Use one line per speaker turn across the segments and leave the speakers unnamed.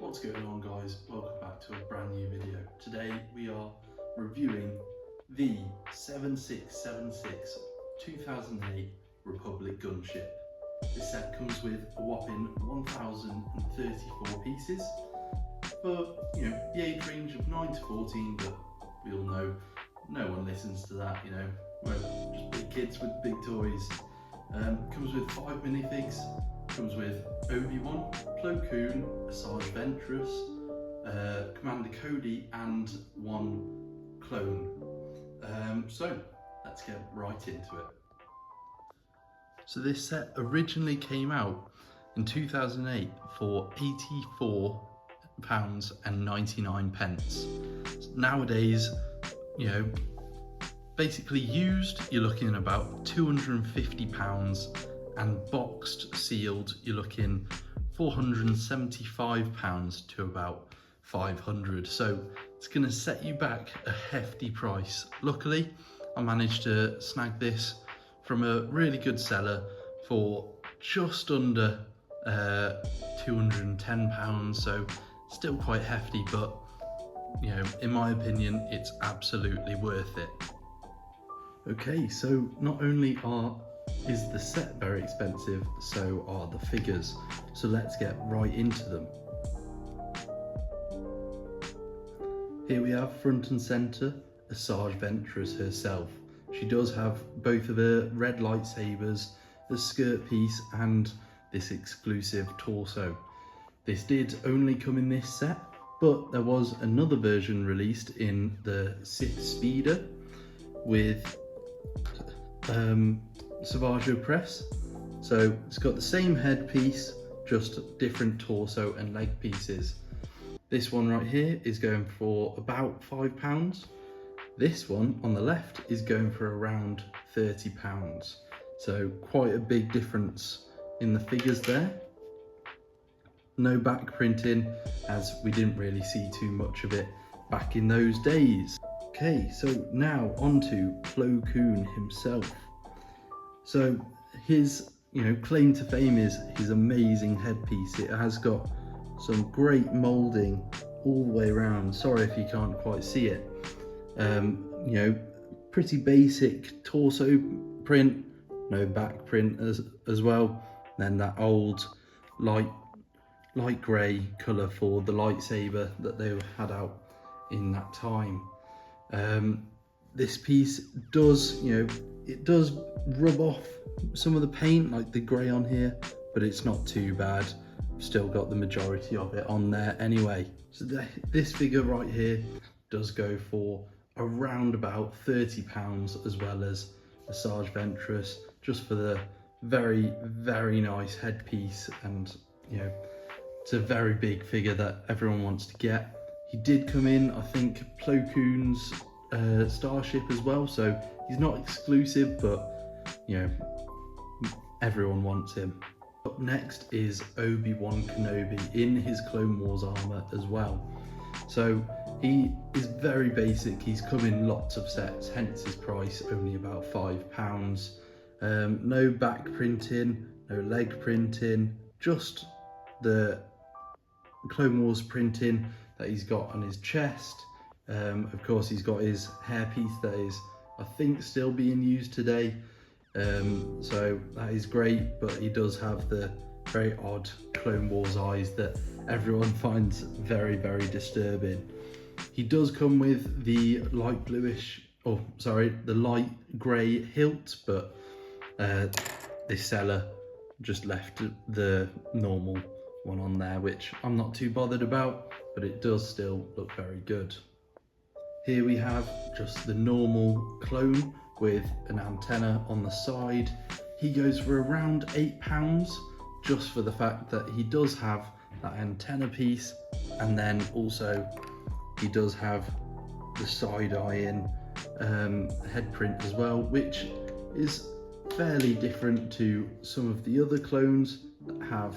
What's going on, guys? Welcome back to a brand new video. Today we are reviewing the 7676 2008 Republic Gunship. This set comes with a whopping 1034 pieces for the age range of 9 to 14, but we all know no one listens to that, we're just big kids with big toys. Comes with 5 minifigs. Comes with Obi-Wan, Plo Koon, Asajj Ventress, Commander Cody, and 1 clone. So let's get right into it. So this set originally came out in 2008 for £84.99. Nowadays, basically used, you're looking at about £250, and boxed, sealed, you're looking £475 to about £500. So it's gonna set you back a hefty price. Luckily, I managed to snag this from a really good seller for just under £210, so still quite hefty, but in my opinion, it's absolutely worth it. Okay, so not only is the set very expensive, so are the figures. So let's get right into them. Here we have front and centre Asajj Ventress herself. She does have both of her red lightsabers, the skirt piece, and this exclusive torso. This did only come in this set, but there was another version released in the Sith Speeder with Savage press. So it's got the same headpiece, just different torso and leg pieces. This one right here is going for about £5. This one on the left is going for around £30. So quite a big difference in the figures there. No back printing, as we didn't really see too much of it back in those days. Okay, so now on to Plo Koon himself. So his claim to fame is his amazing headpiece. It has got some great moulding all the way around. Sorry if you can't quite see it. Pretty basic torso print, no back print as well. Then that old light grey colour for the lightsaber that they had out in that time. This piece does, it does rub off some of the paint, like the grey on here, but it's not too bad. Still got the majority of it on there anyway. So this figure right here does go for around about £30, as well as Asajj Ventress, just for the very, very nice headpiece. And it's a very big figure that everyone wants to get. He did come in, I think, Plo Koon's Starship as well, so he's not exclusive, but everyone wants him. Up next is Obi-Wan Kenobi in his Clone Wars armor as well. So he is very basic. He's come in lots of sets, hence his price only about £5. No back printing, no leg printing, just the Clone Wars printing that he's got on his chest. Of course, he's got his hairpiece that is, I think, still being used today. So that is great, but he does have the very odd Clone Wars eyes that everyone finds very, very disturbing. He does come with the light grey hilt, but this seller just left the normal one on there, which I'm not too bothered about, but it does still look very good. Here we have just the normal clone with an antenna on the side. He goes for around £8, just for the fact that he does have that antenna piece, and then also he does have the side-eyeing head print as well, which is fairly different to some of the other clones that have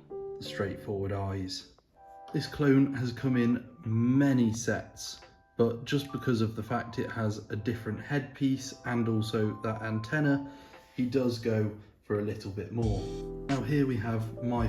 the straightforward eyes. This clone has come in many sets, but just because of the fact it has a different headpiece and also that antenna, he does go for a little bit more. Now here we have my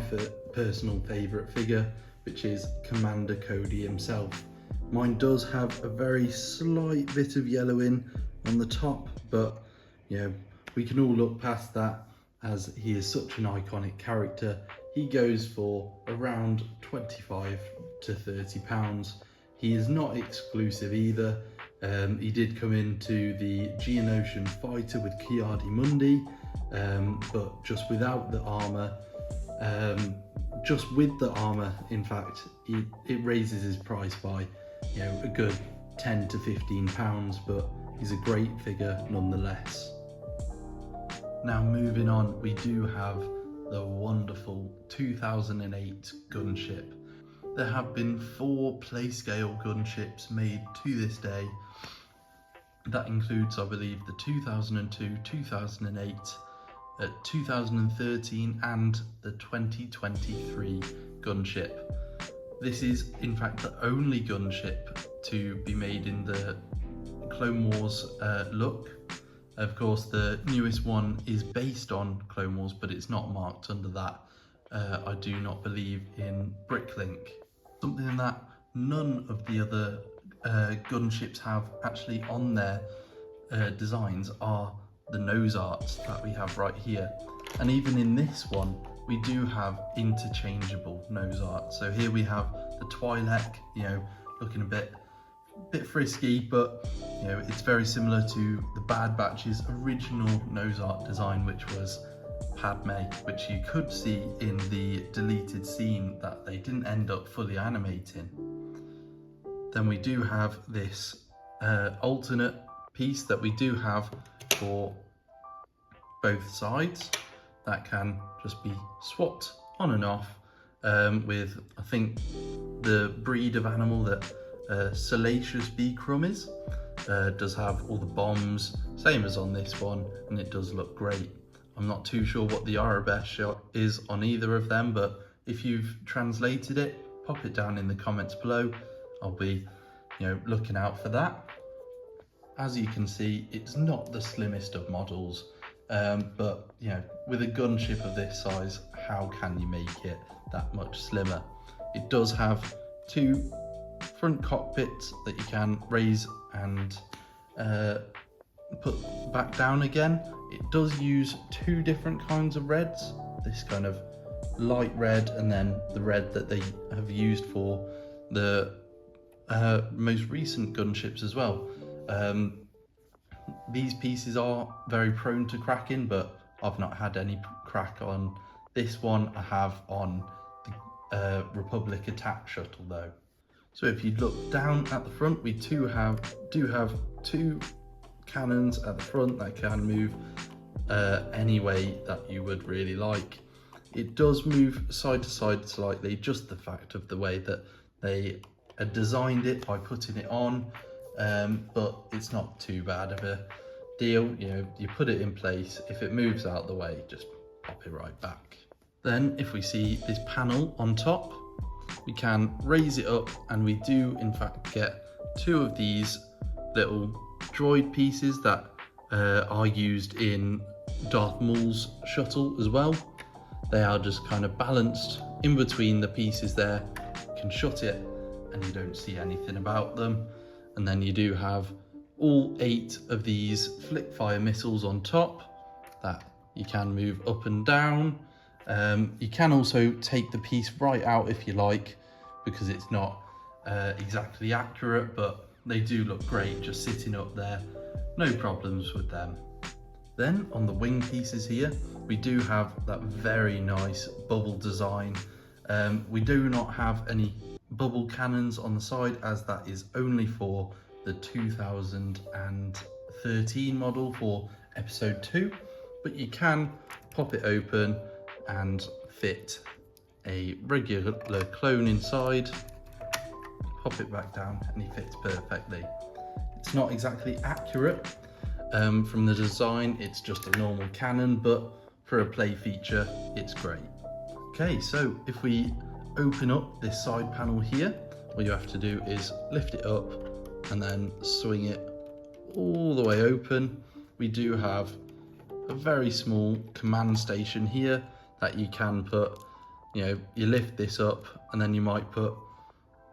personal favourite figure, which is Commander Cody himself. Mine does have a very slight bit of yellowing on the top, but you know, we can all look past that as he is such an iconic character. He goes for around 25 to 30 pounds. He is not exclusive either. He did come into the Geonosian Fighter with Ki-Adi-Mundi, but just without the armor. Just with the armor, in fact, it raises his price by, you know, a good 10 to 15 pounds, but he's a great figure nonetheless. Now moving on, we do have the wonderful 2008 Gunship. There have been 4 play-scale gunships made to this day. That includes, I believe, the 2002, 2008, 2013 and the 2023 gunship. This is in fact the only gunship to be made in the Clone Wars look. Of course, the newest one is based on Clone Wars, but it's not marked under that. I do not believe in Bricklink. Something that none of the other gunships have actually on their designs are the nose arts that we have right here. And even in this one, we do have interchangeable nose art. So here we have the Twi'lek, you know, looking a bit frisky, but you know, it's very similar to the Bad Batch's original nose art design, which was Padme, which you could see in the deleted scene that they didn't end up fully animating. Then we do have this alternate piece that we do have for both sides that can just be swapped on and off with, I think, the breed of animal that Salacious B. Crumb is. Does have all the bombs, same as on this one, and it does look great. I'm not too sure what the Arabesh is on either of them, but if you've translated it, pop it down in the comments below. I'll be, you know, looking out for that. As you can see, it's not the slimmest of models, but you know, with a gunship of this size, how can you make it that much slimmer? It does have 2 front cockpits that you can raise and put back down again. It does use 2 different kinds of reds, this kind of light red and then the red that they have used for the most recent gunships as well. These pieces are very prone to cracking, but I've not had any crack on this one. I have on the Republic Attack Shuttle though. So if you look down at the front, we do have 2 cannons at the front that can move any way that you would really like. It does move side to side slightly, just the fact of the way that they designed it by putting it on, but it's not too bad of a deal. You know, you put it in place, if it moves out the way, just pop it right back. Then if we see this panel on top, we can raise it up, and we do in fact get 2 of these little droid pieces that are used in Darth Maul's shuttle as well. They are just kind of balanced in between the pieces there. You can shut it and you don't see anything about them. And then you do have all 8 of these flick fire missiles on top that you can move up and down. You can also take the piece right out if you like, because it's not exactly accurate, but they do look great just sitting up there. No problems with them. Then on the wing pieces here, we do have that very nice bubble design. We do not have any bubble cannons on the side, as that is only for the 2013 model for episode 2, but you can pop it open and fit a regular clone inside, pop it back down, and he fits perfectly. It's not exactly accurate from the design, it's just a normal cannon, but for a play feature, it's great. Okay, so if we open up this side panel here, all you have to do is lift it up and then swing it all the way open. We do have a very small command station here that you can put, you know, you lift this up and then you might put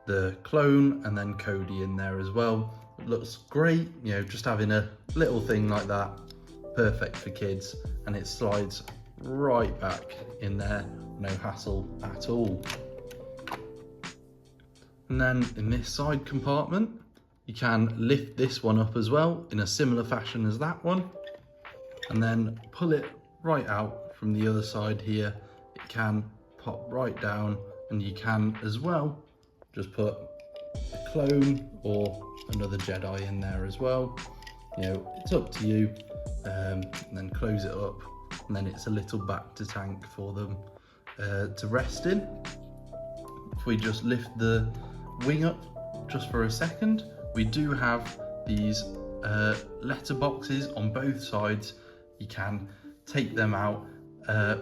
the clone and then Cody in there as well. It looks great, you know, just having a little thing like that, perfect for kids, and it slides right back in there, no hassle at all. And then in this side compartment, you can lift this one up as well in a similar fashion as that one, and then pull it right out from the other side here. It can pop right down, and you can as well just put a clone or another Jedi in there as well. You know, it's up to you. And then close it up, and then it's a little back to tank for them to rest in. If we just lift the wing up just for a second, we do have these letter boxes on both sides. You can take them out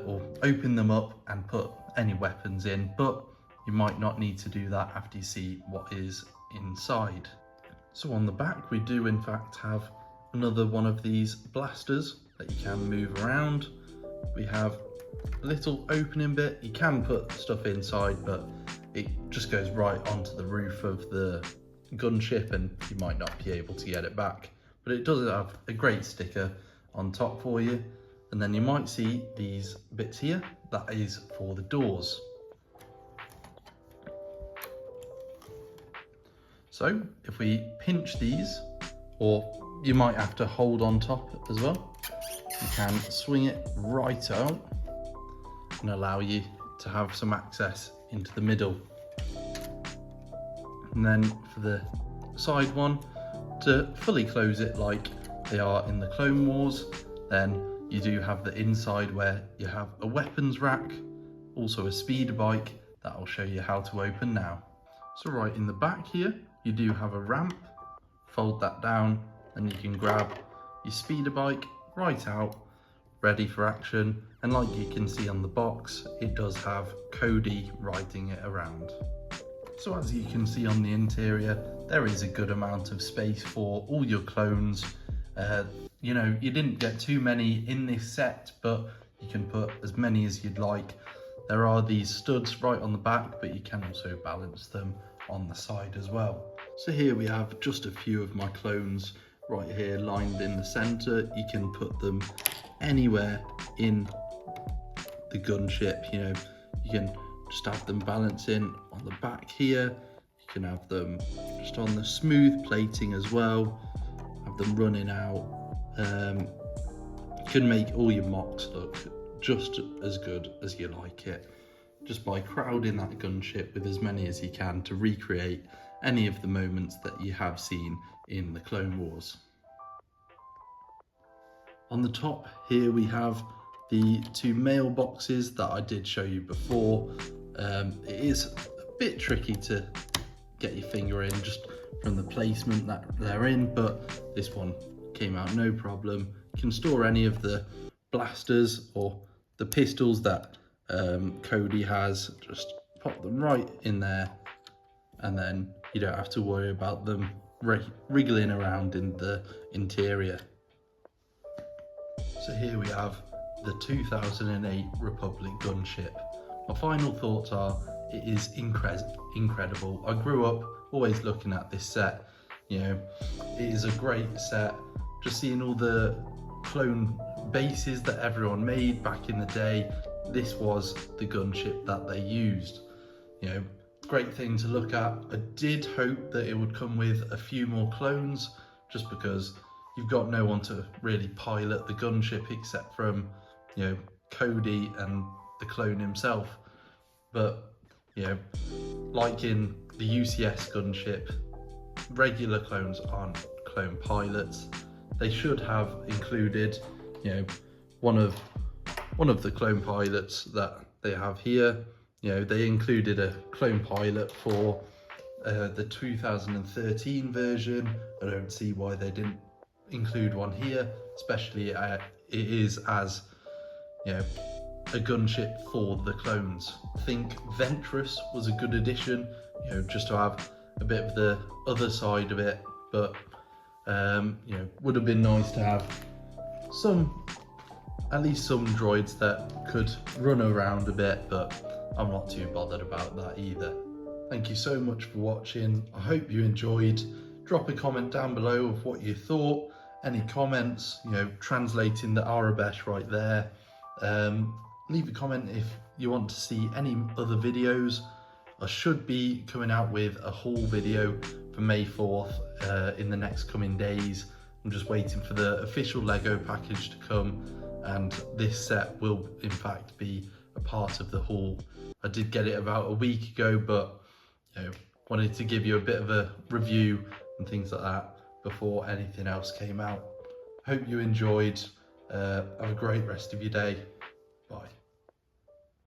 or open them up and put any weapons in, but you might not need to do that after you see what is inside. So on the back, we do in fact have another one of these blasters that you can move around. We have a little opening bit. You can put stuff inside, but it just goes right onto the roof of the gunship and you might not be able to get it back. But it does have a great sticker on top for you. And then you might see these bits here. That is for the doors. So if we pinch these, or you might have to hold on top as well, you can swing it right out and allow you to have some access into the middle. And then for the side one, to fully close it like they are in the Clone Wars, then you do have the inside where you have a weapons rack, also a speeder bike that I'll show you how to open now. So right in the back here, you do have a ramp. Fold that down and you can grab your speeder bike right out, ready for action. And like you can see on the box, it does have Cody riding it around. So as you can see on the interior, there is a good amount of space for all your clones. You know, you didn't get too many in this set, but you can put as many as you'd like. There are these studs right on the back, but you can also balance them on the side as well. So here we have just a few of my clones right here lined in the center. You can put them anywhere in the gunship. You know, you can just have them balancing on the back here. You can have them just on the smooth plating as well, have them running out. You can make all your mocks look just as good as you like it, just by crowding that gunship with as many as you can to recreate any of the moments that you have seen in the Clone Wars. On the top here we have the two mailboxes that I did show you before. It is a bit tricky to get your finger in just from the placement that they're in, but this one came out no problem. You can store any of the blasters or the pistols that Cody has, just pop them right in there, and then you don't have to worry about them wriggling around in the interior. So here we have the 2008 Republic gunship. My final thoughts are, it is incredible. I grew up always looking at this set. You know, it is a great set. Just seeing all the clone bases that everyone made back in the day, this was the gunship that they used. You know, great thing to look at. I did hope that it would come with a few more clones, just because you've got no one to really pilot the gunship except from, you know, Cody and the clone himself. But, you know, like in the UCS gunship, regular clones aren't clone pilots. They should have included, you know, one of the clone pilots that they have here. You know, they included a clone pilot for the 2013 version. I don't see why they didn't include one here, especially it is as, you know, a gunship for the clones. I think Ventress was a good addition, you know, just to have a bit of the other side of it, but you know, would have been nice to have at least some droids that could run around a bit, but I'm not too bothered about that either. Thank you so much for watching. I hope you enjoyed. Drop a comment down below of what you thought. Any comments, translating the Arabesh right there. Leave a comment if you want to see any other videos. I should be coming out with a haul video for May 4th in the next coming days. I'm just waiting for the official Lego package to come, and this set will in fact be a part of the haul. I did get it about a week ago, but wanted to give you a bit of a review and things like that before anything else came out. Hope you enjoyed. Have a great rest of your day.